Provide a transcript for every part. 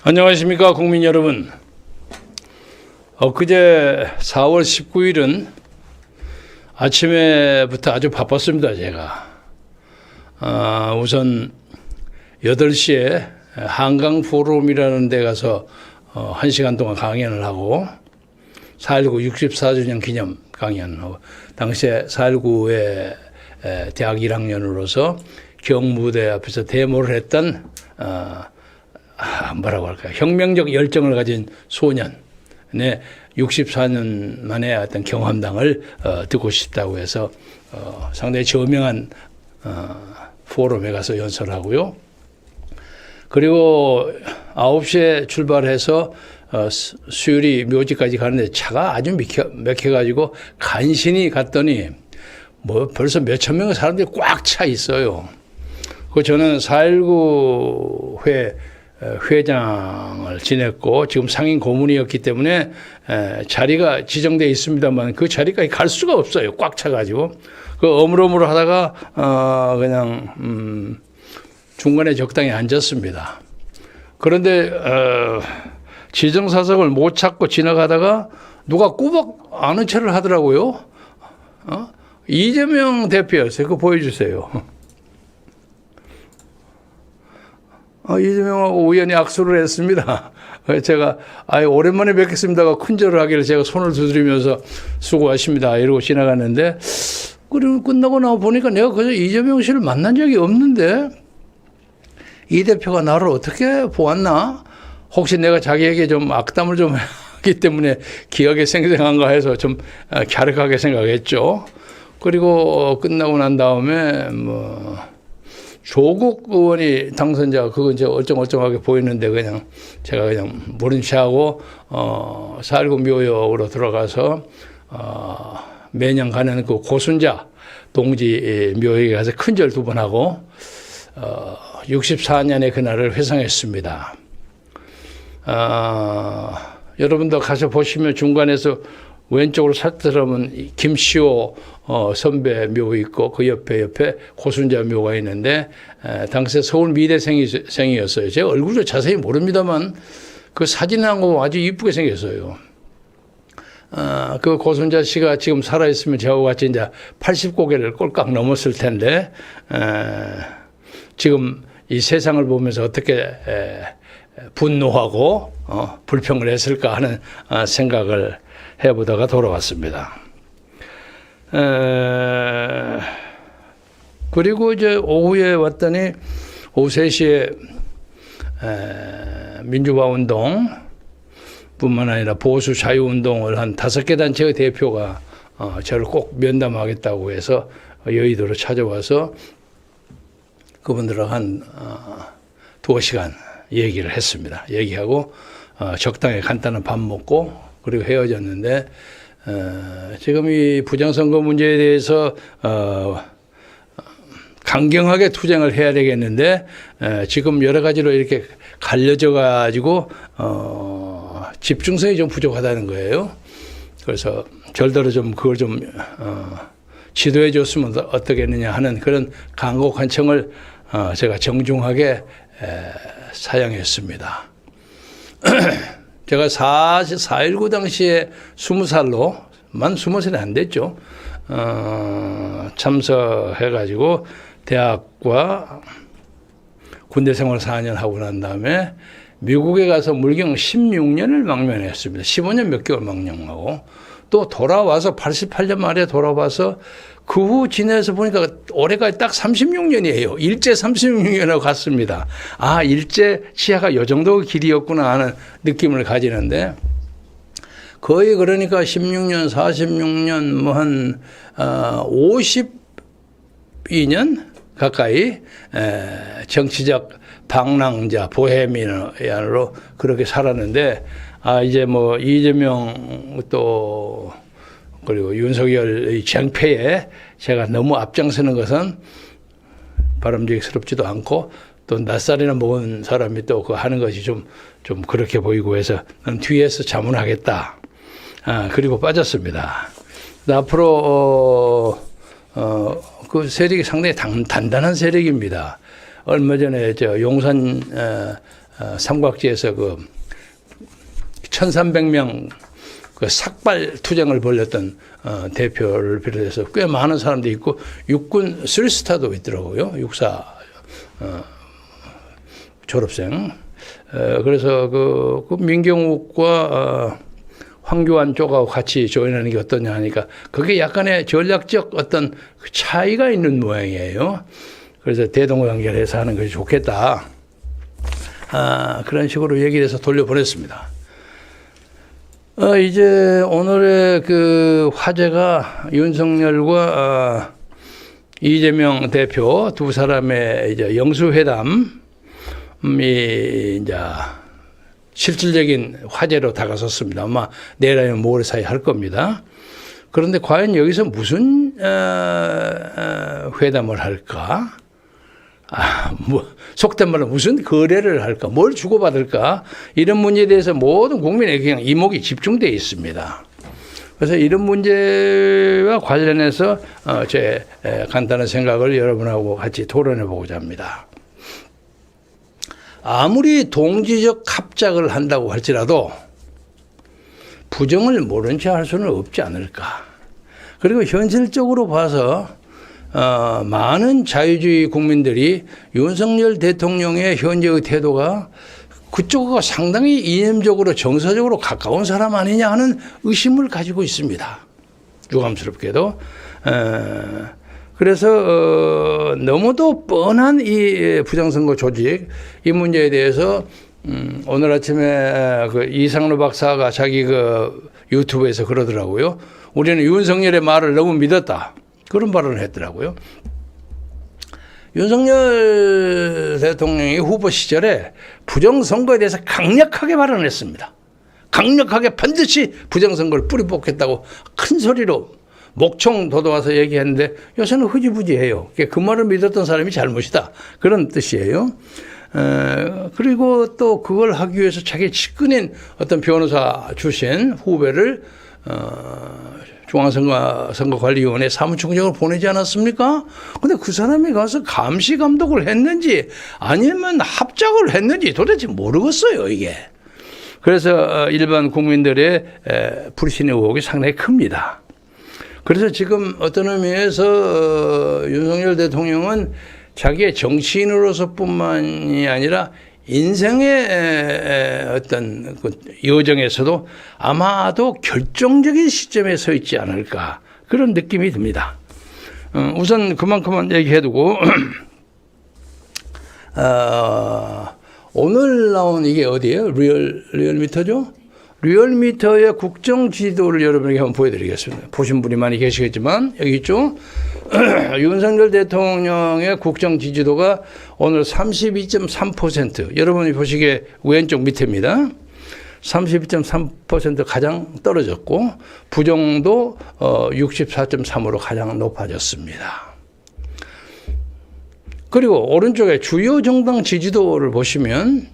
안녕하십니까 국민 여러분. 엊그제 4월 19일은 아침에부터 아주 바빴습니다. 제가 우선 8시에 한강 포럼이라는 데 가서 1시간 동안 강연을 하고 4.19 64주년 기념 강연하고, 당시에 4.19의 대학 1학년으로서 경무대 앞에서 데모를 했던 뭐라고 할까요? 혁명적 열정을 가진 소년의 64년 만에 어떤 경험담을 듣고 싶다고 해서 상당히 저명한 포럼에 가서 연설하고요. 그리고 9시에 출발해서 수유리 묘지까지 가는데 차가 아주 막혀가지고 간신히 갔더니 뭐 벌써 몇천 명의 사람들이 꽉 차 있어요. 저는 4.19 회장을 지냈고 지금 상임 고문이었기 때문에 자리가 지정되어 있습니다만 그 자리까지 갈 수가 없어요. 꽉 차가지고. 어물어물 하다가 그냥 중간에 적당히 앉았습니다. 그런데 지정사석을 못 찾고 지나가다가 누가 꾸벅 아는 체를 하더라고요. 이재명 대표였어요. 그거 보여주세요. 이재명하고 우연히 악수를 했습니다. 제가 오랜만에 뵙겠습니다가 큰절을 하길래 제가 손을 두드리면서 수고하십니다 이러고 지나갔는데, 그리고 끝나고 나와 보니까 내가 그저 이재명 씨를 만난 적이 없는데 이 대표가 나를 어떻게 보았나? 혹시 내가 자기에게 좀 악담을 좀 하기 때문에 기억에 생생한가 해서 좀 갸륵하게 생각했죠. 그리고 끝나고 난 다음에 조국 의원이 당선자, 그건 이제 얼쩡얼쩡하게 보이는데 제가 그냥 모른 체하고 4.19 묘역으로 들어가서 매년 가는 그 고순자 동지 묘역에 가서 큰절 2번 하고 64년의 그날을 회상했습니다. 여러분도 가서 보시면 중간에서 왼쪽으로 살펴보면 김시호 선배 묘 있고 그 옆에 고순자 묘가 있는데, 당시에 서울 미대생이었어요. 제가 얼굴도 자세히 모릅니다만 그 사진한 거 아주 이쁘게 생겼어요. 그 고순자 씨가 지금 살아있으면 저하고 같이 이제 80고개를 꼴깍 넘었을 텐데, 지금 이 세상을 보면서 어떻게 분노하고 불평을 했을까 하는 생각을 해보다가 돌아왔습니다. 그리고 이제 오후에 왔더니 오후 3시에 민주화 운동 뿐만 아니라 보수 자유 운동을 한 5개 단체의 대표가 저를 꼭 면담하겠다고 해서 여의도로 찾아와서 그분들하고 한 2시간 얘기를 했습니다. 얘기하고 적당히 간단한 밥 먹고 그리고 헤어졌는데, 지금 이 부정선거 문제에 대해서 강경하게 투쟁을 해야 되겠는데, 지금 여러 가지로 이렇게 갈려져 가지고 집중성이 좀 부족하다는 거예요. 그래서 절대로 좀 그걸 좀 지도해 줬으면 어떻겠느냐 하는 그런 간곡한 청을 제가 정중하게 사양했습니다. 제가 4.19 당시에 20살로, 만 20살이 안 됐죠. 참석해가지고 대학과 군대 생활 4년 하고 난 다음에 미국에 가서 물경 16년을 망명했습니다. 15년 몇 개월 망명하고 또 돌아와서 88년 말에 돌아와서 그 후 지내서 보니까 올해까지 딱 36년이에요. 일제 36년하고 갔습니다. 일제 치하가 이 정도 길이였구나 하는 느낌을 가지는데, 거의 그러니까 16년, 46년, 한 52년 가까이 정치적 방랑자, 보헤미안으로 그렇게 살았는데, 이제 이재명 또 그리고 윤석열의 쟁패에 제가 너무 앞장서는 것은 바람직스럽지도 않고, 또 낯살이나 먹은 사람이 또 그거 하는 것이 좀 그렇게 보이고 해서 난 뒤에서 자문하겠다. 그리고 빠졌습니다. 앞으로 그 세력이 상당히 단단한 세력입니다. 얼마 전에 용산 삼각지에서 그 1,300명 그 삭발 투쟁을 벌였던 대표를 비롯해서 꽤 많은 사람들이 있고 육군 3스타도 있더라고요. 육사 졸업생. 그래서 그 민경욱과 황교안 쪽하고 같이 조인하는 게 어떠냐 하니까 그게 약간의 전략적 어떤 차이가 있는 모양이에요. 그래서 대동관계해서 하는 것이 좋겠다. 그런 식으로 얘기를 해서 돌려보냈습니다. 이제 오늘의 그 화제가 윤석열과 이재명 대표 두 사람의 이제 영수회담이 이제 실질적인 화제로 다가섰습니다. 아마 내일 아니면 모레 사이 할 겁니다. 그런데 과연 여기서 무슨 회담을 할까? 속된 말로 무슨 거래를 할까? 뭘 주고받을까? 이런 문제에 대해서 모든 국민의 그냥 이목이 집중되어 있습니다. 그래서 이런 문제와 관련해서 제 간단한 생각을 여러분하고 같이 토론해 보고자 합니다. 아무리 동지적 합작을 한다고 할지라도 부정을 모른 채 할 수는 없지 않을까. 그리고 현실적으로 봐서 많은 자유주의 국민들이 윤석열 대통령의 현재의 태도가 그쪽과 상당히 이념적으로 정서적으로 가까운 사람 아니냐 하는 의심을 가지고 있습니다. 유감스럽게도. 그래서 너무도 뻔한 이 부정선거 조직 이 문제에 대해서 오늘 아침에 그 이상로 박사가 자기 그 유튜브에서 그러더라고요. 우리는 윤석열의 말을 너무 믿었다. 그런 발언을 했더라고요. 윤석열 대통령이 후보 시절에 부정선거에 대해서 강력하게 발언했습니다. 강력하게 반드시 부정선거를 뿌리 뽑겠다고 큰 소리로 목청 돋아와서 얘기했는데 요새는 흐지부지해요. 그 말을 믿었던 사람이 잘못이다. 그런 뜻이에요. 그리고 또 그걸 하기 위해서 자기 측근인 어떤 변호사 출신 후배를 중앙선거관리위원회 사무총장으로 보내지 않았습니까? 근데 그 사람이 가서 감시 감독을 했는지 아니면 합작을 했는지 도대체 모르겠어요, 이게. 그래서 일반 국민들의 불신의 의혹이 상당히 큽니다. 그래서 지금 어떤 의미에서 윤석열 대통령은 자기의 정치인으로서뿐만이 아니라 인생의 어떤 그 여정에서도 아마도 결정적인 시점에 서 있지 않을까 그런 느낌이 듭니다. 우선 그만큼만 얘기해두고 오늘 나온 이게 어디예요? 리얼미터죠? 리얼미터의 국정 지도를 여러분에게 한번 보여드리겠습니다. 보신 분이 많이 계시겠지만 여기 있죠. 윤석열 대통령의 국정 지지도가 오늘 32.3%. 여러분이 보시기에 왼쪽 밑에입니다. 32.3% 가장 떨어졌고 부정도 64.3으로 가장 높아졌습니다. 그리고 오른쪽에 주요 정당 지지도를 보시면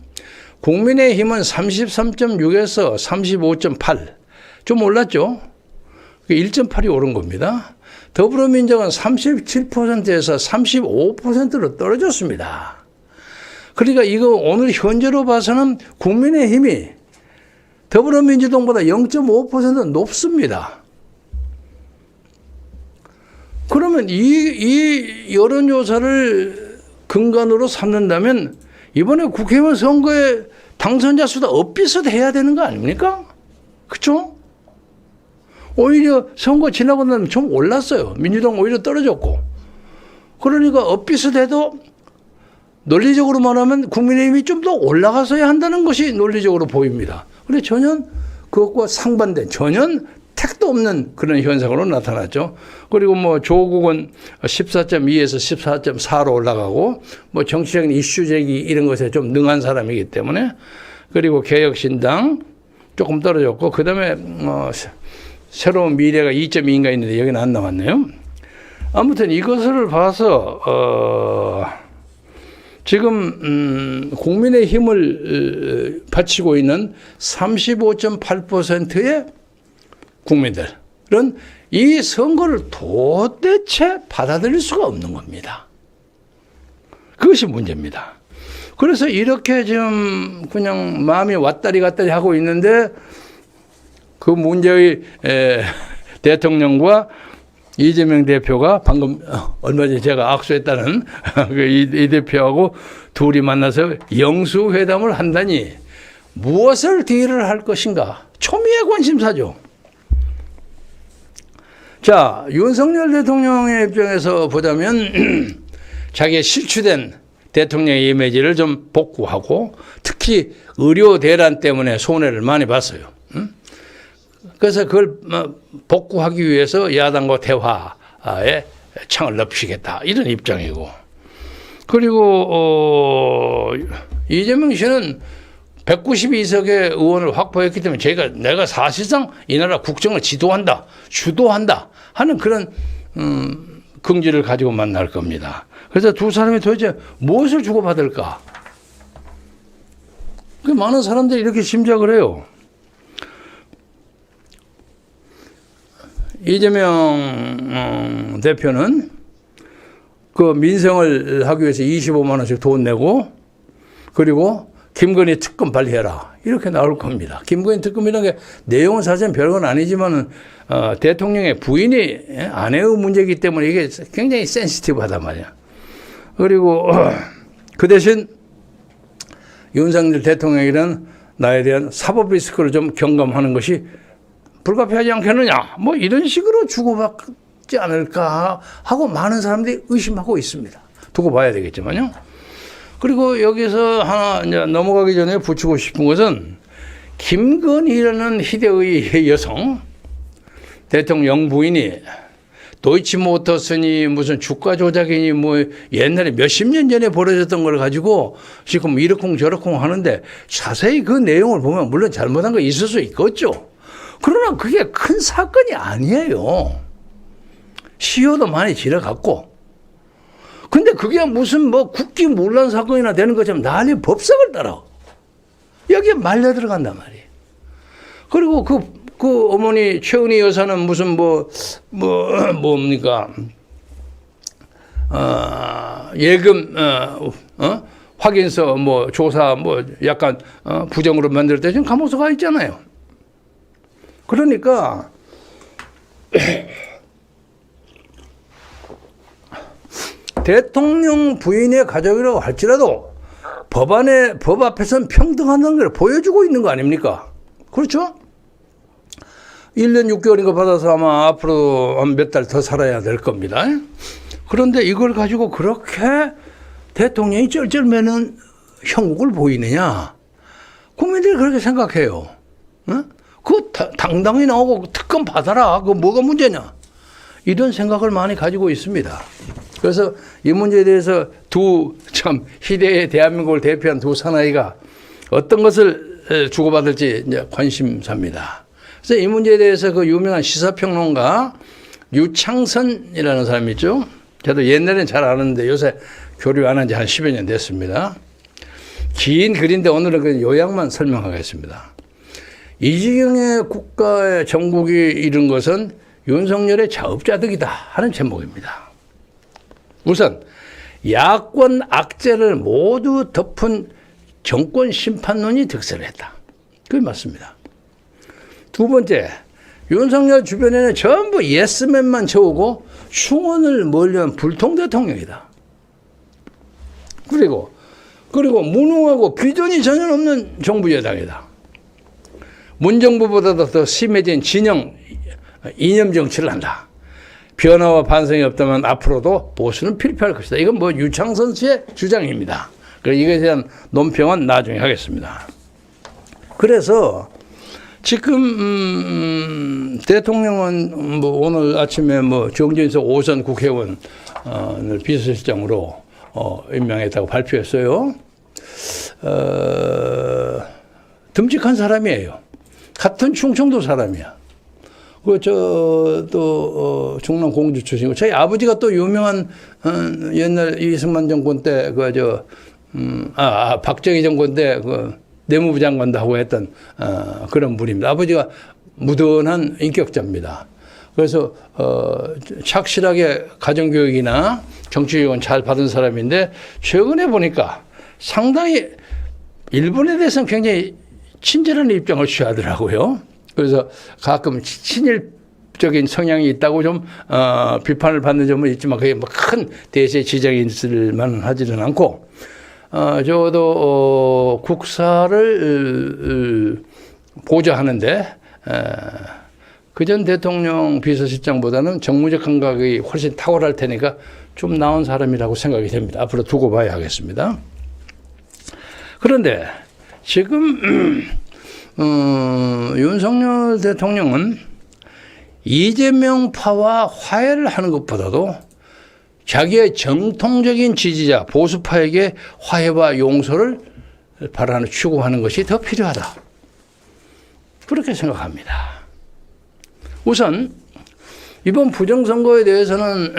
국민의힘은 33.6에서 35.8. 좀 올랐죠? 1.8이 오른 겁니다. 더불어민주당은 37%에서 35%로 떨어졌습니다. 그러니까 이거 오늘 현재로 봐서는 국민의힘이 더불어민주당보다 0.5% 높습니다. 그러면 이 여론조사를 근간으로 삼는다면 이번에 국회의원 선거에 당선자 수도 엇비슷해야 되는 거 아닙니까? 그렇죠? 오히려 선거 지나고 나면 좀 올랐어요. 민주당 오히려 떨어졌고. 그러니까 엇비슷해도 논리적으로 말하면 국민의힘이 좀 더 올라가서야 한다는 것이 논리적으로 보입니다. 그런데 전혀 그것과 상반된 전혀 택도 없는 그런 현상으로 나타났죠. 그리고 뭐 조국은 14.2에서 14.4로 올라가고 뭐 정치적인 이슈 제기 이런 것에 좀 능한 사람이기 때문에 그리고 개혁신당 조금 떨어졌고 그다음에 새로운 미래가 2.2인가 있는데 여기는 안 나왔네요. 아무튼 이것을 봐서 지금 국민의힘을 바치고 있는 35.8%의 국민들은 이 선거를 도대체 받아들일 수가 없는 겁니다. 그것이 문제입니다. 그래서 이렇게 지금 그냥 마음이 왔다리 갔다리 하고 있는데 그 문재인 대통령과 이재명 대표가 방금 얼마 전에 제가 악수했다는 이 대표하고 둘이 만나서 영수회담을 한다니 무엇을 딜을 할 것인가? 초미의 관심사죠. 자, 윤석열 대통령의 입장에서 보자면 자기의 실추된 대통령의 이미지를 좀 복구하고 특히 의료 대란 때문에 손해를 많이 봤어요. 그래서 그걸 복구하기 위해서 야당과 대화에 창을 넓히겠다 이런 입장이고, 그리고 이재명 씨는 192석의 의원을 확보했기 때문에 내가 사실상 이 나라 국정을 지도한다, 주도한다 하는 그런 긍지를 가지고 만날 겁니다. 그래서 두 사람이 도대체 무엇을 주고받을까? 많은 사람들이 이렇게 짐작을 해요. 이재명 대표는 그 민생을 하기 위해서 25만 원씩 돈 내고, 그리고 김건희 특검 발휘해라 이렇게 나올 겁니다. 김건희 특검이라는 게 내용은 사실은 별건 아니지만 대통령의 부인이 아내의 문제이기 때문에 이게 굉장히 센시티브하단 말이야. 그리고 그 대신 윤석열 대통령이란 나에 대한 사법 리스크를 좀 경감하는 것이 불가피하지 않겠느냐, 뭐 이런 식으로 주고받지 않을까 하고 많은 사람들이 의심하고 있습니다. 두고 봐야 되겠지만요. 그리고 여기서 하나 이제 넘어가기 전에 붙이고 싶은 것은 김건희라는 희대의 여성 대통령 부인이 도이치모터스니 무슨 주가 조작이니 뭐 옛날에 몇십 년 전에 벌어졌던 걸 가지고 지금 이러쿵 저러쿵 하는데 자세히 그 내용을 보면 물론 잘못한 거 있을 수 있겠죠. 그러나 그게 큰 사건이 아니에요. 시효도 많이 지나갔고. 근데 그게 무슨 뭐 국기문란 사건이나 되는 것처럼 난리 법석을 따라 여기에 말려 들어간단 말이에요. 그리고 그 어머니 최은희 여사는 무슨 뭡니까 예금 확인서 뭐 조사 뭐 약간 부정으로 만들 때 지금 감옥서 가 있잖아요. 그러니까 대통령 부인의 가족이라고 할지라도 법 앞에서는 평등하다는 걸 보여주고 있는 거 아닙니까? 그렇죠? 1년 6개월인가 받아서 아마 앞으로 한 몇 달 더 살아야 될 겁니다. 그런데 이걸 가지고 그렇게 대통령이 쩔쩔매는 형국을 보이느냐? 국민들이 그렇게 생각해요. 그 당당히 나오고 특검 받아라. 그거 뭐가 문제냐? 이런 생각을 많이 가지고 있습니다. 그래서 이 문제에 대해서 두 참 희대의 대한민국을 대표한 두 사나이가 어떤 것을 주고받을지 이제 관심사입니다. 그래서 이 문제에 대해서 그 유명한 시사평론가 유창선이라는 사람이 있죠. 저도 옛날엔 잘 아는데 요새 교류 안 한 지 한 10여 년 됐습니다. 긴 글인데 오늘은 그 요약만 설명하겠습니다. 이지경의 국가의 정국이 이룬 것은 윤석열의 자업자득이다 하는 제목입니다. 우선 야권 악재를 모두 덮은 정권 심판론이 득세를 했다. 그게 맞습니다. 두 번째, 윤석열 주변에는 전부 예스맨만 채우고 충원을 멀리한 불통 대통령이다. 그리고 무능하고 비전이 전혀 없는 정부 여당이다. 문정부보다도 더 심해진 이념 정치를 한다. 변화와 반성이 없다면 앞으로도 보수는 필요할 것이다. 이건 뭐 유창선 씨의 주장입니다. 이것에 대한 논평은 나중에 하겠습니다. 그래서 지금 대통령은 뭐 오늘 아침에 뭐 정진석 5선 국회의원을 비서실장으로 임명했다고 발표했어요. 듬직한 사람이에요. 같은 충청도 사람이야. 중남 공주 출신이고, 저희 아버지가 또 유명한, 옛날 이승만 정권 때, 박정희 정권 때, 내무부 장관도 하고 했던, 그런 분입니다. 아버지가 무던한 인격자입니다. 그래서, 착실하게 가정교육이나 정치교육은 잘 받은 사람인데, 최근에 보니까 상당히 일본에 대해서는 굉장히 친절한 입장을 취하더라고요. 그래서 가끔 친일적인 성향이 있다고 좀 비판을 받는 점은 있지만 그게 뭐 큰 대세 지장이 있을 만은 하지는 않고 적어도 국사를 보좌하는데 그전 대통령 비서실장보다는 정무적 감각이 훨씬 탁월할 테니까 좀 나은 사람이라고 생각이 됩니다. 앞으로 두고 봐야 하겠습니다. 그런데 지금 윤석열 대통령은 이재명파와 화해를 하는 것보다도 자기의 정통적인 지지자 보수파에게 화해와 용서를 바라는 추구하는 것이 더 필요하다. 그렇게 생각합니다. 우선 이번 부정선거에 대해서는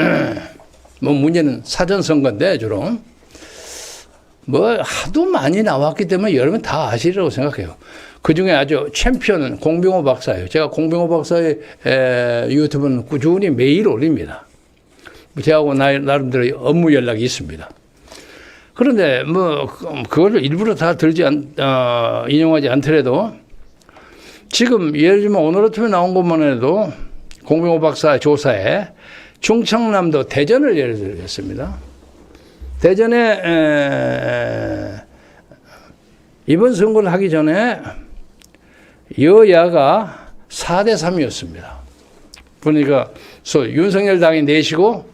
뭐 문제는 사전선거인데 주로 뭐 하도 많이 나왔기 때문에 여러분 다 아시리라고 생각해요. 그중에 아주 챔피언은 공병호 박사예요. 제가 공병호 박사의 유튜브는 꾸준히 매일 올립니다. 제하고 나름대로 업무 연락이 있습니다. 그런데 뭐 그걸 일부러 다 인용하지 않더라도 지금 예를 들면 오늘 아침에 나온 것만 해도 공병호 박사 조사에 충청남도 대전을 예를 들겠습니다. 대전에 이번 선거를 하기 전에 여야가 4대3이었습니다. 그러니까 윤석열 당이 4시고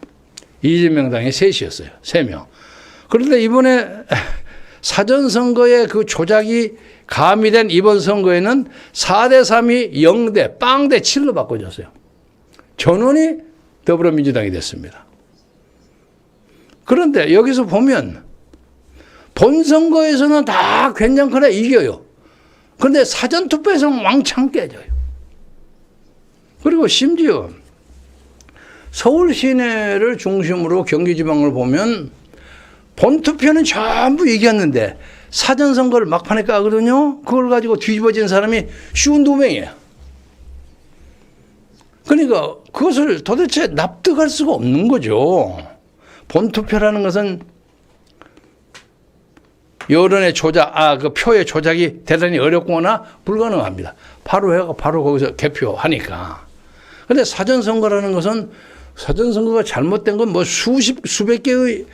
이재명 당이 3시였어요. 3명. 그런데 이번에 사전선거에 그 조작이 가미된 이번 선거에는 4대3이 0대 빵대 7로 바꿔졌어요. 전원이 더불어민주당이 됐습니다. 그런데 여기서 보면 본선거에서는 다 괜찮거나 이겨요. 그런데 사전투표에서는 왕창 깨져요. 그리고 심지어 서울 시내를 중심으로 경기지방을 보면 본투표는 전부 이겼는데 사전선거를 막판에 까거든요. 그걸 가지고 뒤집어진 사람이 52명이에요. 그러니까 그것을 도대체 납득할 수가 없는 거죠. 본투표라는 것은 여론의 조작, 그 표의 조작이 대단히 어렵거나 불가능합니다. 바로 해가 바로 거기서 개표하니까. 근데 사전선거라는 것은 사전선거가 잘못된 건 뭐 수백 개의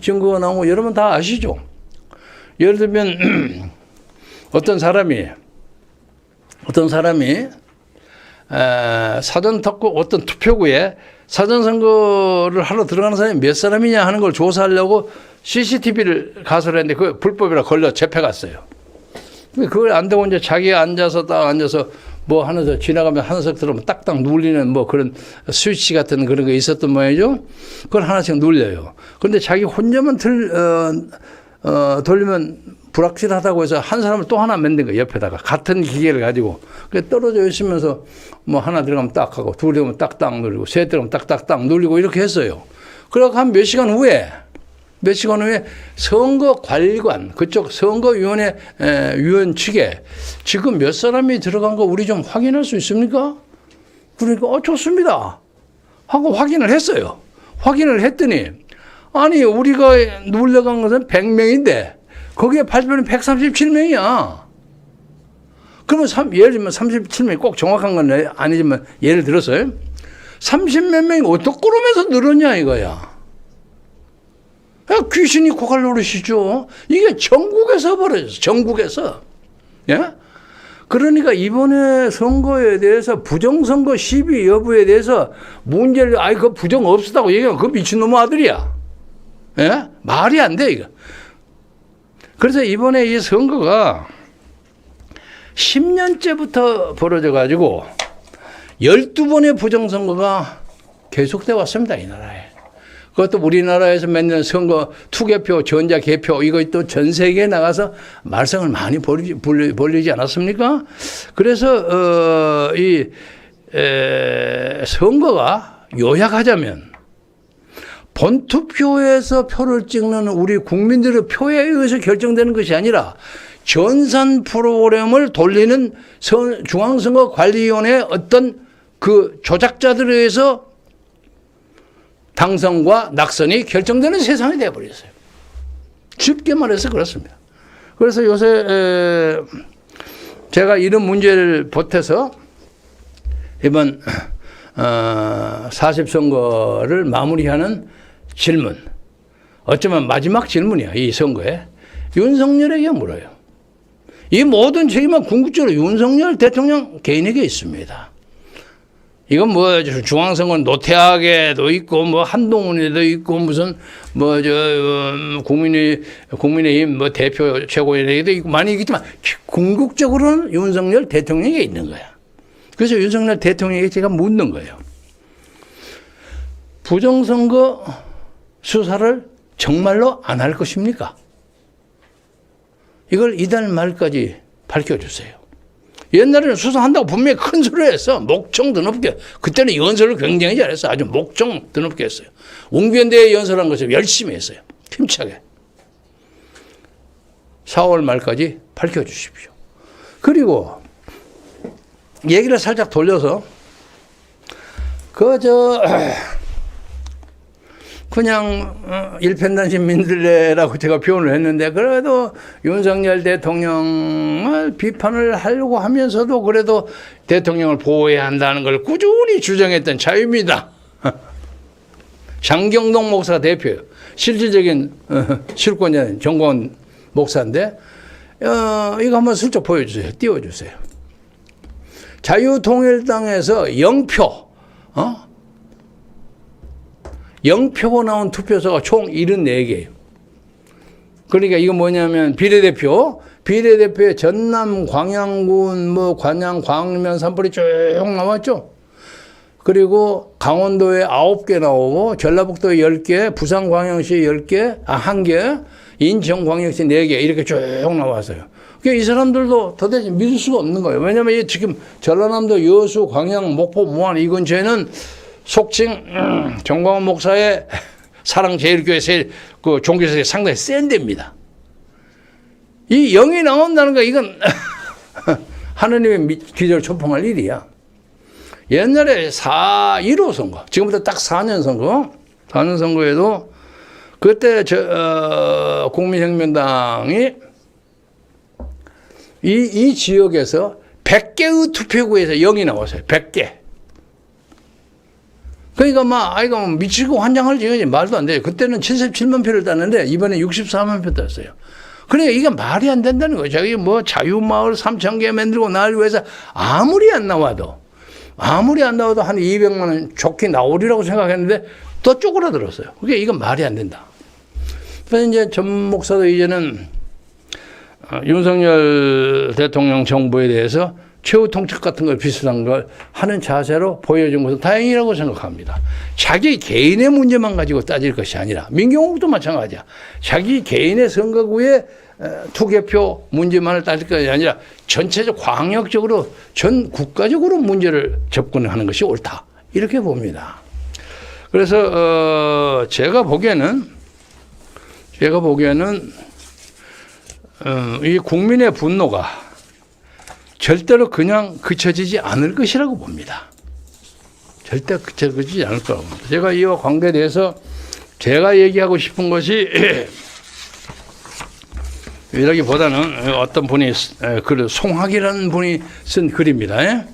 증거가 나오고 여러분 다 아시죠? 예를 들면 어떤 사람이 어떤 투표구에 사전선거를 하러 들어가는 사람이 몇 사람이냐 하는 걸 조사하려고 CCTV를 가설을 했는데 그 불법이라 걸려 재패 갔어요. 그걸 안 되고 이제 자기가 앉아서 뭐 하면서 지나가면 하나씩 들어오면 딱딱 눌리는 뭐 그런 스위치 같은 그런 거 있었던 모양이죠. 그걸 하나씩 눌려요. 그런데 자기 혼자만 돌리면 불확실하다고 해서 한 사람을 또 하나 만든 거예요. 옆에다가 같은 기계를 가지고. 떨어져 있으면서 뭐 하나 들어가면 딱 하고 둘 들어가면 딱딱 누르고 셋 들어가면 딱딱딱 누르고 이렇게 했어요. 그러고 한 몇 시간 후에 선거관리관 그쪽 선거위원회 위원 측에 지금 몇 사람이 들어간 거 우리 좀 확인할 수 있습니까? 그러니까 좋습니다 하고 확인을 했어요. 확인을 했더니 아니 우리가 눌러간 것은 100명인데 거기에 발표는 137명이야. 그러면 예를 들면 37명이 꼭 정확한 건 아니지만 예를 들어서요. 30몇 명이 어떻게 그러면서 늘었냐 이거야. 귀신이 고갈 노릇이죠. 이게 전국에서 벌어졌어. 전국에서. 예? 그러니까 이번에 선거에 대해서 부정선거 시비 여부에 대해서 문제를 그 부정 없었다고 얘기하면 그 미친놈 아들이야. 예? 말이 안 돼 이거. 그래서 이번에 이 선거가 10년째부터 벌어져 가지고 12번의 부정선거가 계속돼 왔습니다. 이 나라에. 그것도 우리나라에서 맨날 선거 투개표, 전자개표 이거 또 전 세계에 나가서 말썽을 많이 벌리지 않았습니까? 그래서 선거가 요약하자면 본투표에서 표를 찍는 우리 국민들의 표에 의해서 결정되는 것이 아니라 전산 프로그램을 돌리는 중앙선거관리위원회의 어떤 그 조작자들에 의해서 당선과 낙선이 결정되는 세상이 되어버렸어요. 쉽게 말해서 그렇습니다. 그래서 요새 제가 이런 문제를 보태서 이번 40선거를 마무리하는 질문, 어쩌면 마지막 질문이야. 이 선거에 윤석열에게 물어요. 이 모든 책임은 궁극적으로 윤석열 대통령 개인에게 있습니다. 이건 뭐 중앙선거는 노태하게도 있고 뭐 한동훈에도 있고 무슨 뭐 국민의힘 뭐 대표 최고위원에게도 있고 많이 있겠지만 궁극적으로는 윤석열 대통령에게 있는 거야. 그래서 윤석열 대통령에게 제가 묻는 거예요. 부정선거 수사를 정말로 안 할 것입니까? 이걸 이달 말까지 밝혀주세요. 옛날에는 수사한다고 분명히 큰 소리를 했어. 목청 드높게. 그때는 연설을 굉장히 잘했어. 아주 목청 드높게 했어요. 웅변대에 연설한 것을 열심히 했어요. 힘차게. 4월 말까지 밝혀주십시오. 그리고 얘기를 살짝 돌려서 그냥 일편단심 민들레라고 제가 표현을 했는데 그래도 윤석열 대통령을 비판을 하려고 하면서도 그래도 대통령을 보호해야 한다는 걸 꾸준히 주장했던 자유입니다. 장경동 목사가 대표예요. 실질적인 실권자는 정권 목사인데 이거 한번 슬쩍 보여주세요. 띄워주세요. 자유통일당에서 0표 0표가 나온 투표소가 총 74개예요. 그러니까 이거 뭐냐면 비례대표에 전남, 광양군, 뭐 관양, 광면, 산불이 쭉 나왔죠. 그리고 강원도에 9개 나오고 전라북도에 10개, 부산 광역시 10개, 1개, 인천 광역시 4개 이렇게 쭉 나왔어요. 그러니까 이 사람들도 도대체 믿을 수가 없는 거예요. 왜냐하면 지금 전라남도 여수, 광양, 목포, 무안 이 근처에는 속칭 정광훈 목사의 사랑제일교회 그 종교세계 상당히 센 데입니다. 이 0이 나온다는 거 이건 하느님의 기적을 초풍할 일이야. 옛날에 1호 선거, 지금부터 딱 4년 선거, 4년 선거에도 그때 국민혁명당이 이 지역에서 100개의 투표구에서 0이 나왔어요. 100개. 그러니까 아이가 미치고 환장할 지경이 말도 안 돼요. 그때는 77만 표를 땄는데 이번에 64만 표 땄어요. 그러니까 이게 말이 안 된다는 거예요. 저기 뭐 자유마을 3,000개 만들고 나를 위해서 아무리 안 나와도 한 200만 원 좋게 나오리라고 생각했는데 더 쪼그라들었어요. 그게 이건 말이 안 된다. 그래서 이제 전 목사도 이제는 윤석열 대통령 정부에 대해서 최후 통첩 같은 걸 비슷한 걸 하는 자세로 보여준 것은 다행이라고 생각합니다. 자기 개인의 문제만 가지고 따질 것이 아니라 민경욱도 마찬가지야. 자기 개인의 선거구의 투개표 문제만을 따질 것이 아니라 전체적 광역적으로 전 국가적으로 문제를 접근하는 것이 옳다. 이렇게 봅니다. 그래서 제가 보기에는 이 국민의 분노가 절대로 그냥 그쳐지지 않을 것이라고 봅니다. 절대 그쳐지지 않을 거라고 봅니다. 제가 이와 관계돼서 제가 얘기하고 싶은 것이 이라기보다는 어떤 분이 송학이라는 분이 쓴 글입니다.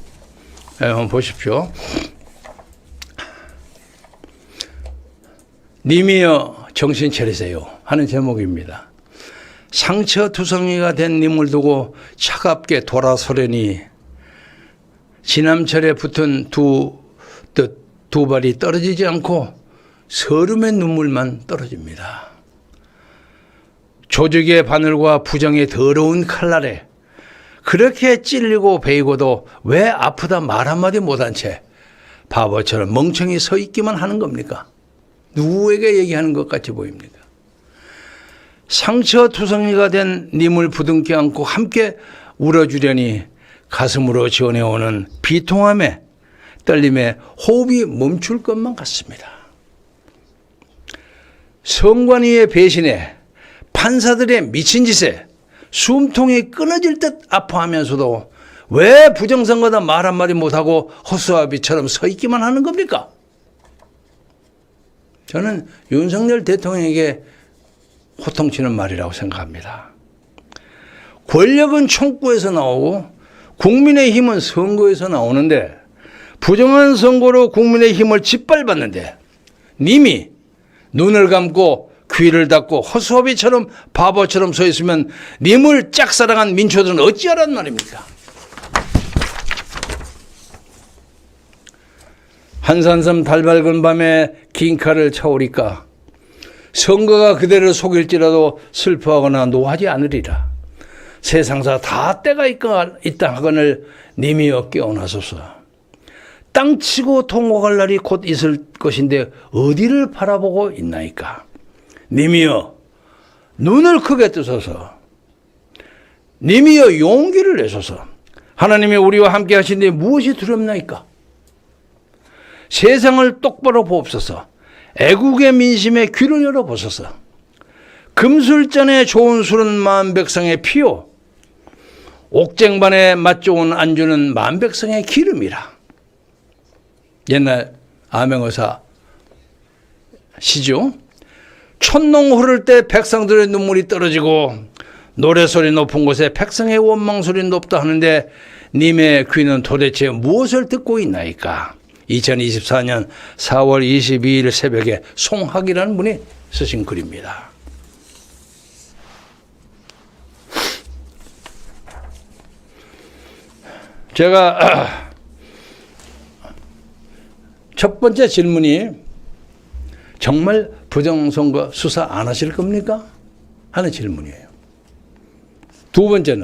한번 보십시오. 님이여 정신 차리세요 하는 제목입니다. 상처투성이가 된 님을 두고 차갑게 돌아서려니 지남철에 붙은 두 발이 떨어지지 않고 서름의 눈물만 떨어집니다. 조직의 바늘과 부정의 더러운 칼날에 그렇게 찔리고 베이고도 왜 아프다 말 한마디 못한 채 바보처럼 멍청이 서 있기만 하는 겁니까? 누구에게 얘기하는 것 같이 보입니까? 상처투성이가 된 님을 부둥켜 안고 함께 울어주려니 가슴으로 지어내오는 비통함에 떨림에 호흡이 멈출 것만 같습니다. 성관위의 배신에 판사들의 미친 짓에 숨통이 끊어질 듯 아파하면서도 왜 부정선거다 말 한마디 못하고 허수아비처럼 서 있기만 하는 겁니까? 저는 윤석열 대통령에게 호통치는 말이라고 생각합니다. 권력은 총구에서 나오고 국민의 힘은 선거에서 나오는데 부정한 선거로 국민의 힘을 짓밟았는데 님이 눈을 감고 귀를 닫고 허수아비처럼 바보처럼 서 있으면 님을 짝사랑한 민초들은 어찌하란 말입니까? 한산섬 달 밝은 밤에 긴 칼을 차오리까 선거가 그대를 속일지라도 슬퍼하거나 노하지 않으리라. 세상사 다 때가 있다 하거늘 님이여 깨어나소서. 땅치고 통곡할 날이 곧 있을 것인데 어디를 바라보고 있나이까. 님이여 눈을 크게 뜨소서. 님이여 용기를 내소서. 하나님이 우리와 함께 하신데 무엇이 두렵나이까. 세상을 똑바로 보옵소서. 애국의 민심에 귀를 열어보소서. 금술잔에 좋은 술은 만백성의 피요 옥쟁반에 맛 좋은 안주는 만백성의 기름이라. 옛날 암행어사 시죠. 촛농 흐를 때 백성들의 눈물이 떨어지고 노래소리 높은 곳에 백성의 원망소리 높다 하는데 님의 귀는 도대체 무엇을 듣고 있나이까. 2024년 4월 22일 새벽에 송학이라는 분이 쓰신 글입니다. 제가 첫 번째 질문이 정말 부정선거 수사 안 하실 겁니까? 하는 질문이에요. 두 번째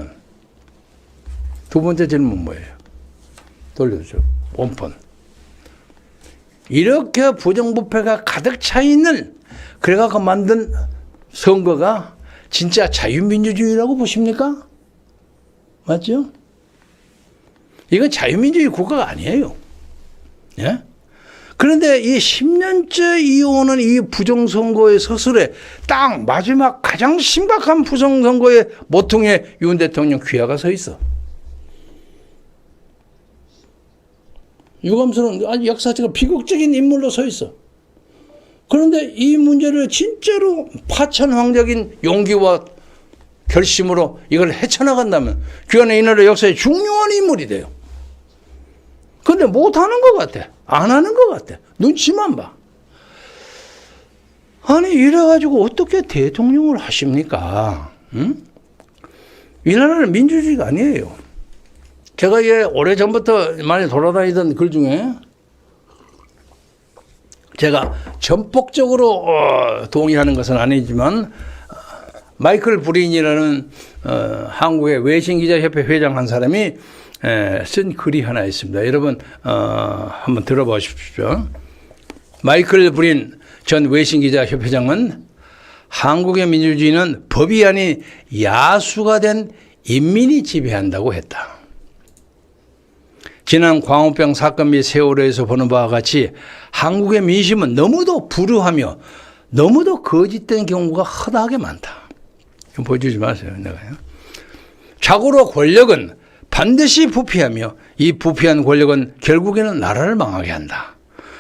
질문 뭐예요? 돌려주죠. 원본. 이렇게 부정부패가 가득 차 있는 그래갖고 만든 선거가 진짜 자유민주주의라고 보십니까? 맞죠? 이건 자유민주주의 국가가 아니에요. 예? 그런데 이 10년째 이어오는 이 부정선거의 서술에 딱 마지막 가장 심각한 부정선거의 모퉁이에 윤 대통령 귀하가 서 있어. 유감스러운 아주 역사적으로 비극적인 인물로 서 있어. 그런데 이 문제를 진짜로 파천황적인 용기와 결심으로 이걸 헤쳐나간다면 귀환의 이 나라 역사의 중요한 인물이 돼요. 그런데 못하는 것 같아. 안 하는 것 같아. 눈치만 봐. 아니 이래가지고 어떻게 대통령을 하십니까? 응? 이 나라는 민주주의가 아니에요. 제가 이게 오래전부터 많이 돌아다니던 글 중에 제가 전폭적으로 동의하는 것은 아니지만 마이클 브린이라는 한국의 외신기자협회 회장 한 사람이 쓴 글이 하나 있습니다. 여러분 한번 들어보십시오. 마이클 브린 전 외신기자협회장은 한국의 민주주의는 법이 아닌 야수가 된 인민이 지배한다고 했다. 지난 광우병 사건 및 세월호에서 보는 바와 같이 한국의 민심은 너무도 불우하며 너무도 거짓된 경우가 허다하게 많다. 보여주지 마세요. 내가요. 자고로 권력은 반드시 부패하며 이 부패한 권력은 결국에는 나라를 망하게 한다.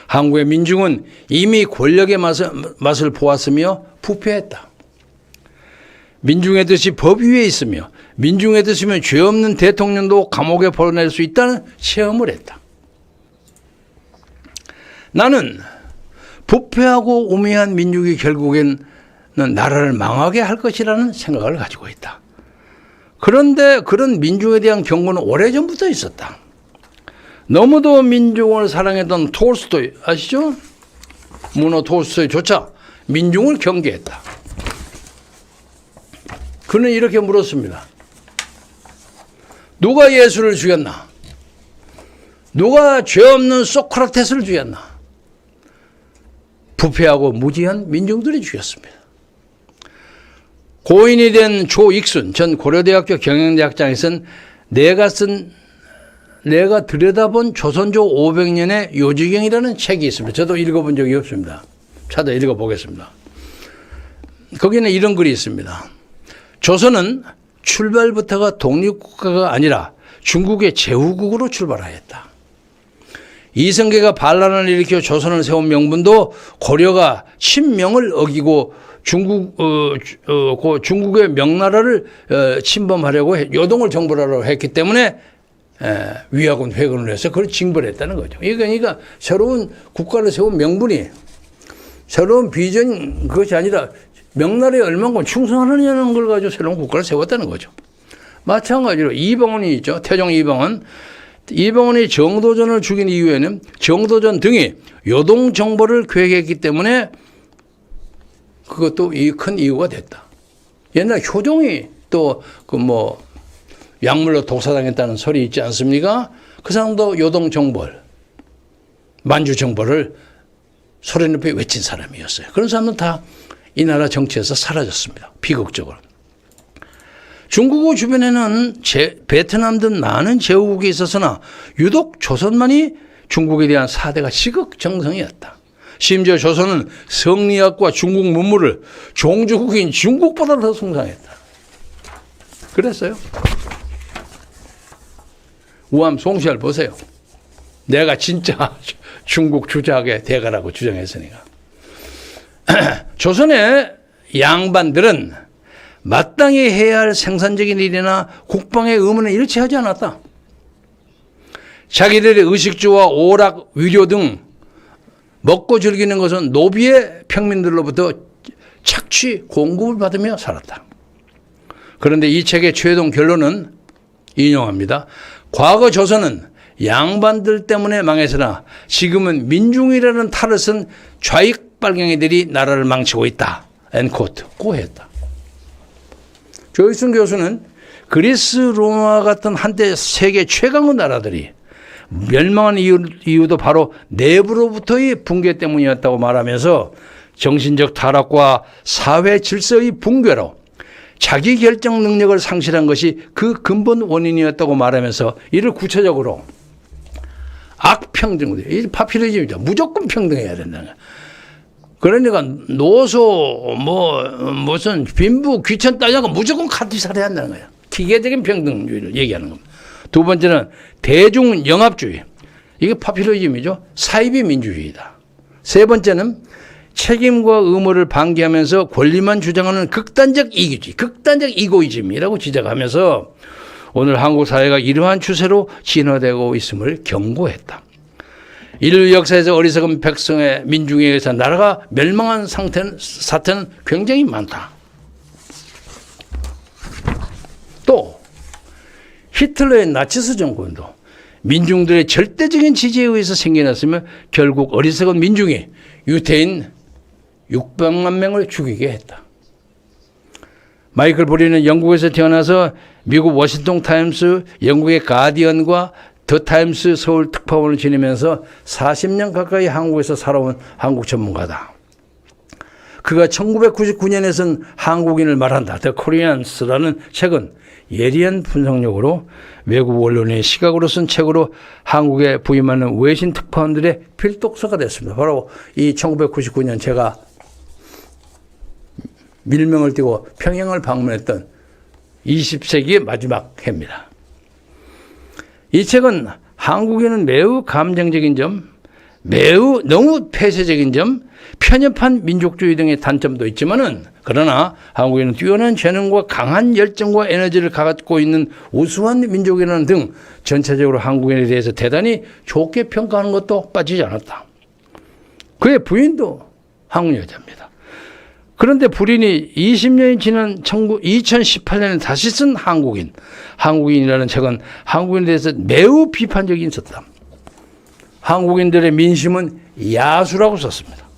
한국의 민중은 이미 권력의 맛을 보았으며 부패했다. 민중의 뜻이 법 위에 있으며 민중의 뜻이면 죄 없는 대통령도 감옥에 보낼 수 있다는 체험을 했다. 나는 부패하고 우매한 민중이 결국에는 나라를 망하게 할 것이라는 생각을 가지고 있다. 그런데 그런 민중에 대한 경고는 오래전부터 있었다. 너무도 민중을 사랑했던 톨스토이 아시죠? 문어 톨스토이조차 민중을 경계했다. 그는 이렇게 물었습니다. 누가 예수를 죽였나? 누가 죄 없는 소크라테스를 죽였나? 부패하고 무지한 민중들이 죽였습니다. 고인이 된 조익순 전 고려대학교 경영대학장에서는 내가 들여다본 조선조 500년의 요지경이라는 책이 있습니다. 저도 읽어본 적이 없습니다. 찾아 읽어보겠습니다. 거기는 이런 글이 있습니다. 조선은 출발부터가 독립국가가 아니라 중국의 제후국으로 출발하였다. 이성계가 반란을 일으켜 조선을 세운 명분도 고려가 신명을 어기고 중국의 명나라를 침범하려고 요동을 정벌하려고 했기 때문에 위화군 회군을 해서 그걸 징벌했다는 거죠. 그러니까 새로운 국가를 세운 명분이 새로운 비전 그것이 아니라 명나라에 얼마만큼 충성하느냐는 걸 가지고 새로운 국가를 세웠다는 거죠. 마찬가지로 이방원이 있죠. 태종 이방원. 이방원이 정도전을 죽인 이후에는 정도전 등이 요동 정벌을 계획했기 때문에 그것도 큰 이유가 됐다. 옛날 효종이 또 약물로 독사당했다는 소리 있지 않습니까? 그 사람도 요동 정벌, 만주 정벌을 소련 옆에 외친 사람이었어요. 그런 사람은 다 이 나라 정치에서 사라졌습니다. 비극적으로. 중국어 주변에는 베트남 등 많은 제후국이 있었으나 유독 조선만이 중국에 대한 사대가 지극정성이었다. 심지어 조선은 성리학과 중국 문물을 종주국인 중국보다 더 숭상했다. 그랬어요. 우암 송시알 보세요. 내가 진짜 중국 주작의 대가라고 주장했으니까. 조선의 양반들은 마땅히 해야 할 생산적인 일이나 국방의 의무는 일치하지 않았다. 자기들의 의식주와 오락, 위료 등 먹고 즐기는 것은 노비의 평민들로부터 착취, 공급을 받으며 살았다. 그런데 이 책의 최종 결론은 인용합니다. 과거 조선은 양반들 때문에 망했으나 지금은 민중이라는 탈을 쓴 좌익 빨갱이들이 나라를 망치고 있다. 엔코트. 고했다. 조일순 교수는 그리스, 로마 같은 한때 세계 최강의 나라들이 멸망한 이유도 바로 내부로부터의 붕괴 때문이었다고 말하면서 정신적 타락과 사회 질서의 붕괴로 자기 결정 능력을 상실한 것이 그 근본 원인이었다고 말하면서 이를 구체적으로 악평등, 이 파퓰리즘이죠. 무조건 평등해야 된다는 거예요. 그러니까 노소, 무슨 빈부, 귀천 따져가 무조건 같이 살아야 한다는 거예요. 기계적인 평등주의를 얘기하는 겁니다. 두 번째는 대중 영합주의. 이게 파퓰리즘이죠. 사이비 민주주의다. 세 번째는 책임과 의무를 방기하면서 권리만 주장하는 극단적 이기주의, 극단적 이고이즘이라고 지적하면서 오늘 한국 사회가 이러한 추세로 진화되고 있음을 경고했다. 인류 역사에서 어리석은 백성의 민중에 의해서 나라가 멸망한 사태는 굉장히 많다. 또 히틀러의 나치스 정권도 민중들의 절대적인 지지에 의해서 생겨났으며 결국 어리석은 민중이 유태인 600만 명을 죽이게 했다. 마이클 브리는 영국에서 태어나서 미국 워싱턴 타임스, 영국의 가디언과 더 타임스 서울 특파원을 지내면서 40년 가까이 한국에서 살아온 한국 전문가다. 그가 1999년에 쓴 한국인을 말한다. The Koreans라는 책은 예리한 분석력으로 외국 언론의 시각으로 쓴 책으로 한국에 부임하는 외신 특파원들의 필독서가 됐습니다. 바로 이 1999년 제가 밀명을 띄고 평양을 방문했던 20세기의 마지막 해입니다. 이 책은 한국에는 매우 감정적인 점, 매우 너무 폐쇄적인 점, 편협한 민족주의 등의 단점도 있지만은 그러나 한국에는 뛰어난 재능과 강한 열정과 에너지를 갖고 있는 우수한 민족이라는 등 전체적으로 한국인에 대해서 대단히 좋게 평가하는 것도 빠지지 않았다. 그의 부인도 한국 여자입니다. 그런데 불인이 20년이 지난 2018년에 다시 쓴 한국인이라는 책은 한국인에 대해서 매우 비판적이 있었다. 한국인들의 민심은 야수라고 썼습니다.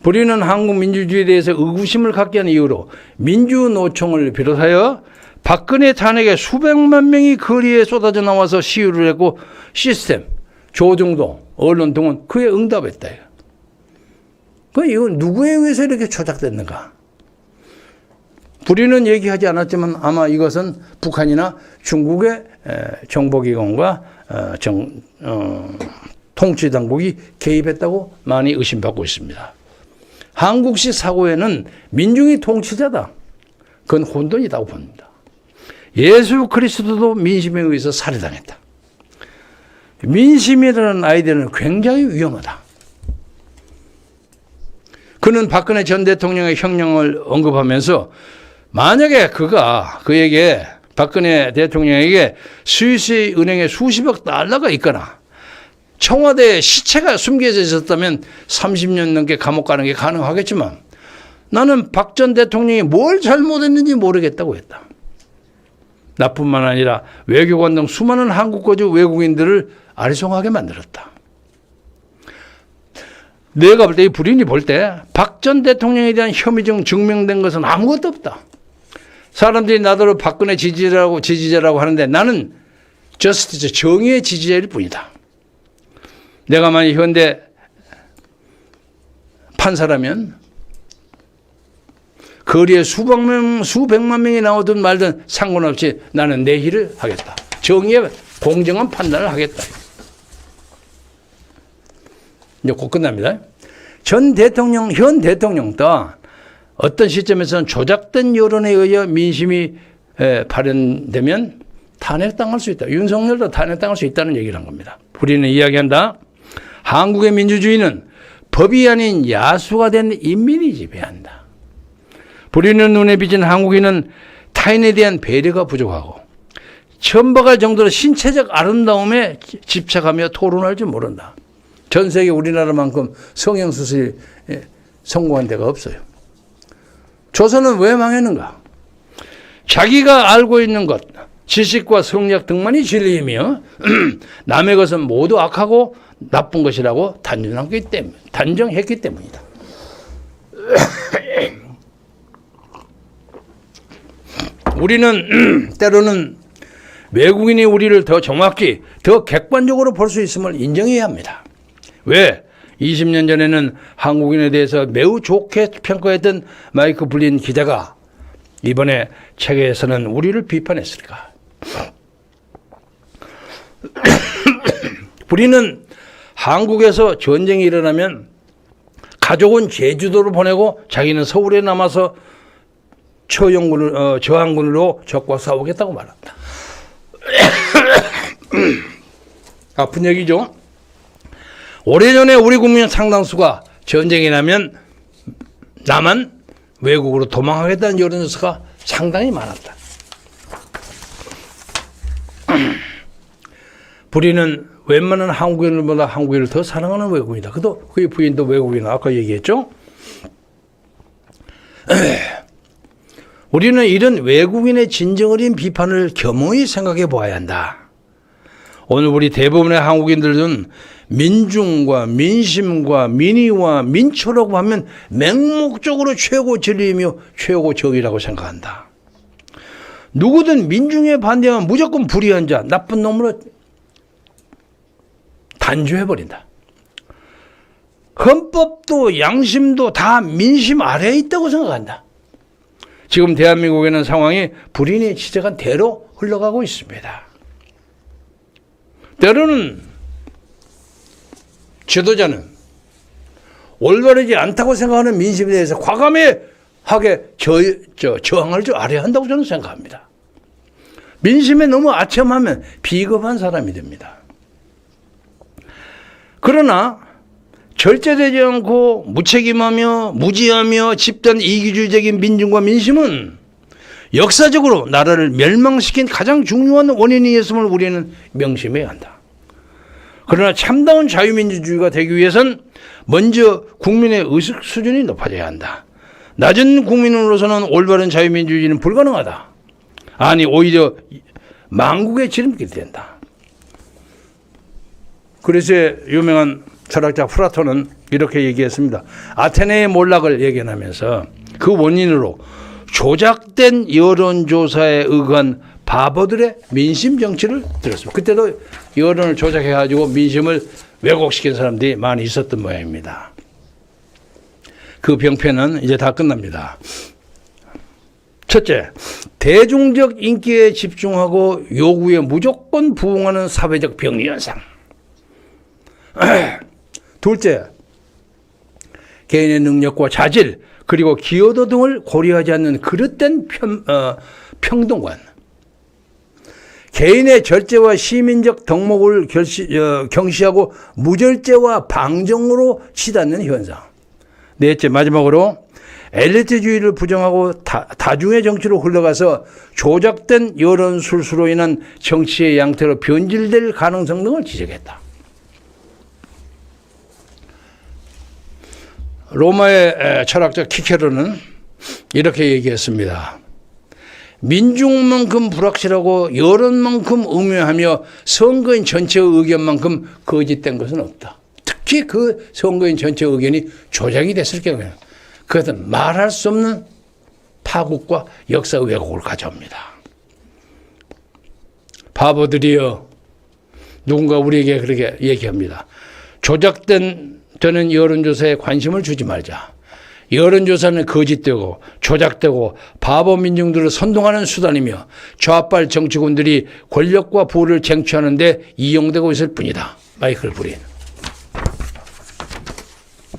불인은 한국 민주주의에 대해서 의구심을 갖게 한 이유로 민주노총을 비롯하여 박근혜 탄핵에 수백만 명이 거리에 쏟아져 나와서 시위를 했고 시스템, 조정동, 언론 등은 그에 응답했다. 이건 누구에 의해서 이렇게 조작됐는가? 불인은 얘기하지 않았지만 아마 이것은 북한이나 중국의 정보기관과 통치당국이 개입했다고 많이 의심받고 있습니다. 한국식 사고에는 민중이 통치자다. 그건 혼돈이라고 봅니다. 예수 그리스도도 민심에 의해서 살해당했다. 민심이라는 아이디어는 굉장히 위험하다. 그는 박근혜 전 대통령의 형량을 언급하면서 만약에 그에게 박근혜 대통령에게 스위스 은행에 수십억 달러가 있거나 청와대에 시체가 숨겨져 있었다면 30년 넘게 감옥 가는 게 가능하겠지만 나는 박 전 대통령이 뭘 잘못했는지 모르겠다고 했다. 나뿐만 아니라 외교관 등 수많은 한국 거주 외국인들을 아리송하게 만들었다. 내가 볼 때, 이 불인이 볼 때 박 전 대통령에 대한 혐의 중 증명된 것은 아무것도 없다. 사람들이 나더러 박근혜 지지자라고 하는데 나는 저스티스, 정의의 지지자일 뿐이다. 내가 만약 현대 판사라면 거리에 수백만 명이 나오든 말든 상관없이 나는 내일을 하겠다. 정의의 공정한 판단을 하겠다. 이제 곧 끝납니다. 현 대통령 또한 어떤 시점에서는 조작된 여론에 의해 민심이 발현되면 탄핵당할 수 있다. 윤석열도 탄핵당할 수 있다는 얘기를 한 겁니다. 우리는 이야기한다. 한국의 민주주의는 법이 아닌 야수가 된 인민이 지배한다. 불의는 눈에 비친 한국인은 타인에 대한 배려가 부족하고 천박할 정도로 신체적 아름다움에 집착하며 토론할 줄 모른다. 전 세계 우리나라만큼 성형수술이 성공한 데가 없어요. 조선은 왜 망했는가? 자기가 알고 있는 것, 지식과 성력 등만이 진리이며 남의 것은 모두 악하고 나쁜 것이라고 단정했기 때문이다. 우리는 때로는 외국인이 우리를 더 정확히, 더 객관적으로 볼 수 있음을 인정해야 합니다. 왜? 20년 전에는 한국인에 대해서 매우 좋게 평가했던 마이크 블린 기자가 이번에 책에서는 우리를 비판했을까? 블린은 한국에서 전쟁이 일어나면 가족은 제주도로 보내고 자기는 서울에 남아서 저항군으로 적과 싸우겠다고 말한다. 아픈 얘기죠. 오래전에 우리 국민 상당수가 전쟁이 나면 남한 외국으로 도망하겠다는 여론조사가 상당히 많았다. 불의는 웬만한 한국인들보다 한국인을 더 사랑하는 외국인이다. 그의 부인도 외국인, 아까 얘기했죠. 우리는 이런 외국인의 진정 어린 비판을 겸허히 생각해 보아야 한다. 오늘 우리 대부분의 한국인들은 민중과 민심과 민의와 민초라고 하면 맹목적으로 최고 진리이며 최고 정의라고 생각한다. 누구든 민중에 반대하면 무조건 불의한 자, 나쁜 놈으로 단죄해버린다. 헌법도 양심도 다 민심 아래에 있다고 생각한다. 지금 대한민국에는 상황이 불인이 지적한 대로 흘러가고 있습니다. 때로는 지도자는 올바르지 않다고 생각하는 민심에 대해서 과감하게 저항할 줄 알아야 한다고 저는 생각합니다. 민심에 너무 아첨하면 비겁한 사람이 됩니다. 그러나 절제되지 않고 무책임하며 무지하며 집단 이기주의적인 민중과 민심은 역사적으로 나라를 멸망시킨 가장 중요한 원인이었음을 우리는 명심해야 한다. 그러나 참다운 자유민주주의가 되기 위해선 먼저 국민의 의식 수준이 높아져야 한다. 낮은 국민으로서는 올바른 자유민주주의는 불가능하다. 아니 오히려 망국의 지름길이 된다. 그래서 유명한 철학자 플라톤은 이렇게 얘기했습니다. 아테네의 몰락을 예견하면서 그 원인으로 조작된 여론조사에 의한 바보들의 민심 정치를 들었습니다. 그때도 여론을 조작해가지고 민심을 왜곡시킨 사람들이 많이 있었던 모양입니다. 그 병폐는 이제 다 끝납니다. 첫째, 대중적 인기에 집중하고 요구에 무조건 부응하는 사회적 병리 현상. 둘째, 개인의 능력과 자질 그리고 기여도 등을 고려하지 않는 그릇된 평등관. 개인의 절제와 시민적 덕목을 경시하고 무절제와 방정으로 치닫는 현상. 넷째, 마지막으로 엘리트주의를 부정하고 다중의 정치로 흘러가서 조작된 여론 술수로 인한 정치의 양태로 변질될 가능성 등을 지적했다. 로마의 철학자 키케로는 이렇게 얘기했습니다. 민중만큼 불확실하고 여론만큼 음흉하며 선거인 전체의 의견만큼 거짓된 것은 없다. 특히 그 선거인 전체의 의견이 조작이 됐을 경우에는 그것은 말할 수 없는 파국과 역사 왜곡을 가져옵니다. 바보들이여, 누군가 우리에게 그렇게 얘기합니다. 조작된 되는 여론조사에 관심을 주지 말자. 여론조사는 거짓되고 조작되고 바보 민중들을 선동하는 수단이며 좌빨 정치군들이 권력과 부를 쟁취하는 데 이용되고 있을 뿐이다. 마이클 브린.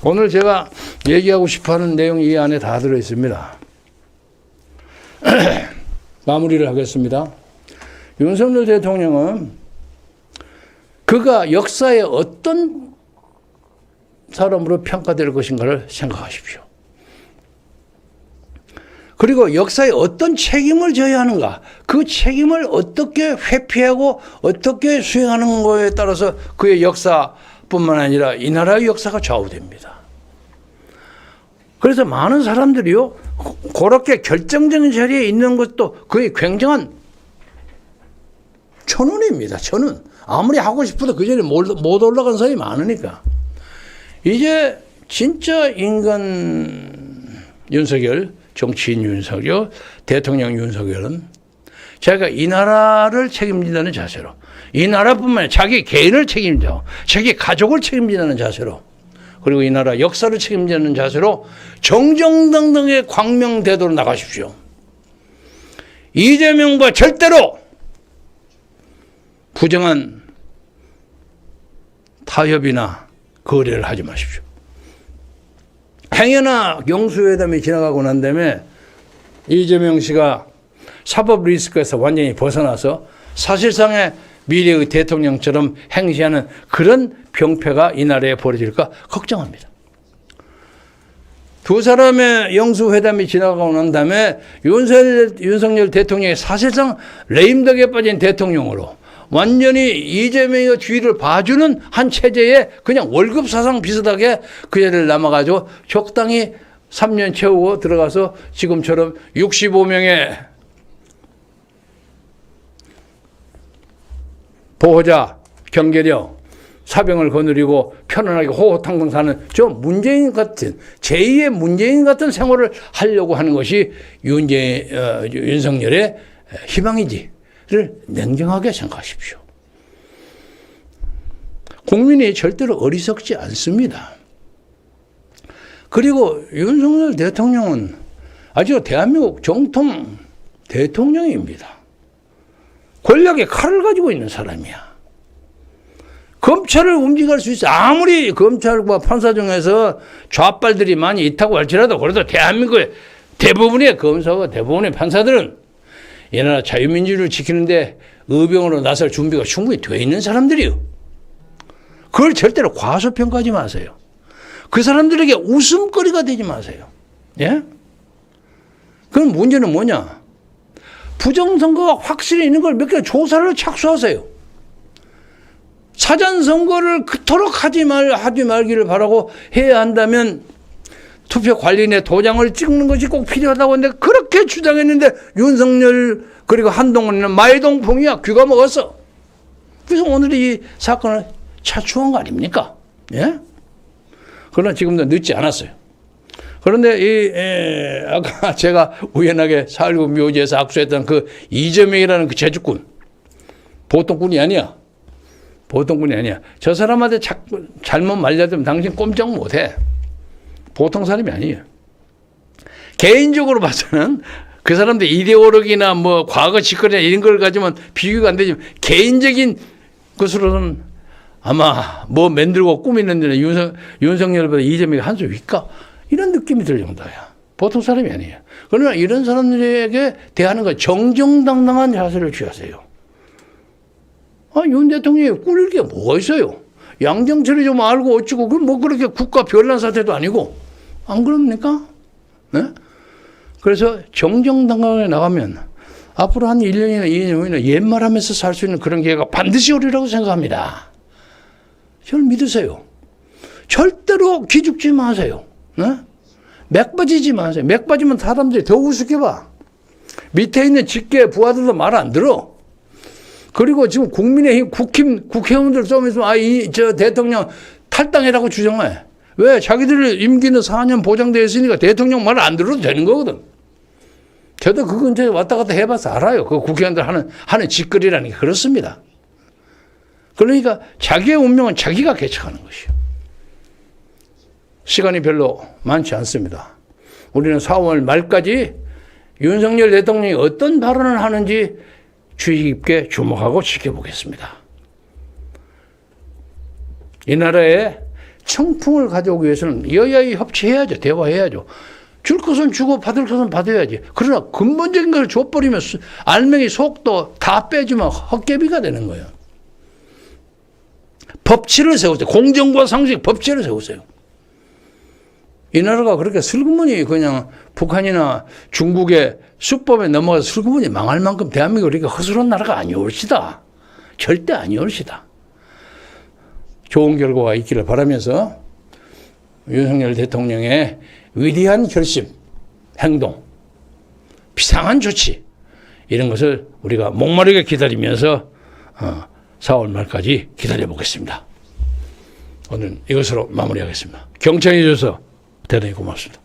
오늘 제가 얘기하고 싶어하는 내용이 이 안에 다 들어있습니다. 마무리를 하겠습니다. 윤석열 대통령은 그가 역사의 어떤 사람으로 평가될 것인가를 생각하십시오. 그리고 역사에 어떤 책임을 져야 하는가, 그 책임을 어떻게 회피하고 어떻게 수행하는 거에 따라서 그의 역사뿐만 아니라 이 나라의 역사가 좌우됩니다. 그래서 많은 사람들이요, 그렇게 결정적인 자리에 있는 것도 그의 굉장한 천운입니다. 천운. 아무리 하고 싶어도 그 자리에 못 올라간 사람이 많으니까. 이제 진짜 인간 윤석열, 정치인 윤석열, 대통령 윤석열은 자기가 이 나라를 책임진다는 자세로, 이 나라뿐만 아니라 자기 개인을 책임지고 자기 가족을 책임진다는 자세로, 그리고 이 나라 역사를 책임지는 자세로 정정당당하게 광명대도로 나가십시오. 이재명과 절대로 부정한 타협이나 거래를 하지 마십시오. 행여나 영수회담이 지나가고 난 다음에 이재명 씨가 사법 리스크에서 완전히 벗어나서 사실상의 미래의 대통령처럼 행시하는 그런 병폐가 이 나라에 벌어질까 걱정합니다. 두 사람의 영수회담이 지나가고 난 다음에 윤석열 대통령이 사실상 레임덕에 빠진 대통령으로 완전히 이재명의 뒤를 봐주는 한 체제에 그냥 월급 사상 비슷하게 그 자리를 남아가지고 적당히 3년 채우고 들어가서 지금처럼 65명의 보호자, 경계력, 사병을 거느리고 편안하게 호호탕탕 사는 저 문재인 같은, 제2의 문재인 같은 생활을 하려고 하는 것이 윤석열의 희망이지를 냉정하게 생각하십시오. 국민이 절대로 어리석지 않습니다. 그리고 윤석열 대통령은 아주 대한민국 정통 대통령입니다. 권력의 칼을 가지고 있는 사람이야. 검찰을 움직일 수 있어. 아무리 검찰과 판사 중에서 좌빨들이 많이 있다고 할지라도 그래도 대한민국의 대부분의 검사와 대부분의 판사들은 이 나라 자유민주주의를 지키는데 의병으로 나설 준비가 충분히 되어 있는 사람들이요. 그걸 절대로 과소평가하지 마세요. 그 사람들에게 웃음거리가 되지 마세요. 예? 그럼 문제는 뭐냐? 부정선거가 확실히 있는 걸 몇 개 조사를 착수하세요. 사전선거를 그토록 하지 말기를 바라고 해야 한다면 투표 관리인의 도장을 찍는 것이 꼭 필요하다고 했는데 그렇게 주장했는데 윤석열 그리고 한동훈은 마이동풍이야. 귀가 먹었어. 그래서 오늘 이 사건을 차출한 거 아닙니까? 예? 그러나 지금도 늦지 않았어요. 그런데 아까 제가 우연하게 4.19 묘지에서 악수했던 그 이재명이라는 그 제주꾼, 보통 꾼이 아니야. 보통 꾼이 아니야. 저 사람한테 잘못 말려들면 당신 꼼짝 못해. 보통 사람이 아니에요. 개인적으로 봐서는 그 사람들 이데올로기나 뭐 과거 짓거리나 이런 걸 가지면 비교가 안 되지만 개인적인 것으로는 아마 뭐 만들고 꾸미는 데는 윤석열보다 이재명이 한 수 위까? 이런 느낌이 들 정도야. 보통 사람이 아니에요. 그러나 이런 사람들에게 대하는 거 정정당당한 자세를 취하세요. 윤 대통령이 꾸릴 게 뭐가 있어요? 양정철이 좀 알고 어쩌고, 그럼 뭐 그렇게 국가 별난 사태도 아니고, 안 그럽니까? 네? 그래서 정정당당하게 나가면 앞으로 한 1년이나 2년 후에는 옛말하면서 살 수 있는 그런 기회가 반드시 오리라고 생각합니다. 저를 믿으세요. 절대로 기죽지 마세요. 네? 맥 빠지지 마세요. 맥 빠지면 사람들이 더 우습게 봐. 밑에 있는 직계 부하들도 말 안 들어. 그리고 지금 국민의힘 국회의원들 쏘면서 저 대통령 탈당해라고 주장해. 왜? 자기들 임기는 4년 보장되어 있으니까 대통령 말 안 들어도 되는 거거든. 저도 그 근처에 왔다 갔다 해봐서 알아요. 그 국회의원들 하는 짓거리라는 게 그렇습니다. 그러니까 자기의 운명은 자기가 개척하는 것이요. 시간이 별로 많지 않습니다. 우리는 4월 말까지 윤석열 대통령이 어떤 발언을 하는지 주의 깊게 주목하고 지켜보겠습니다. 이 나라에 청풍을 가져오기 위해서는 여야의 협치해야죠. 대화해야죠. 줄 것은 주고 받을 것은 받아야지. 그러나 근본적인 걸 줘버리면 알맹이 속도 다 빼주면 헛개비가 되는 거예요. 법치를 세우세요. 공정과 상식 법치를 세우세요. 이 나라가 그렇게 슬그머니 그냥 북한이나 중국의 수법에 넘어가서 슬그머니 망할 만큼 대한민국이 그렇게 허술한 나라가 아니올시다. 절대 아니올시다. 좋은 결과가 있기를 바라면서 윤석열 대통령의 위대한 결심, 행동, 비상한 조치 이런 것을 우리가 목마르게 기다리면서 4월 말까지 기다려보겠습니다. 오늘 이것으로 마무리하겠습니다. 경청해 주셔서 대단히 고맙습니다.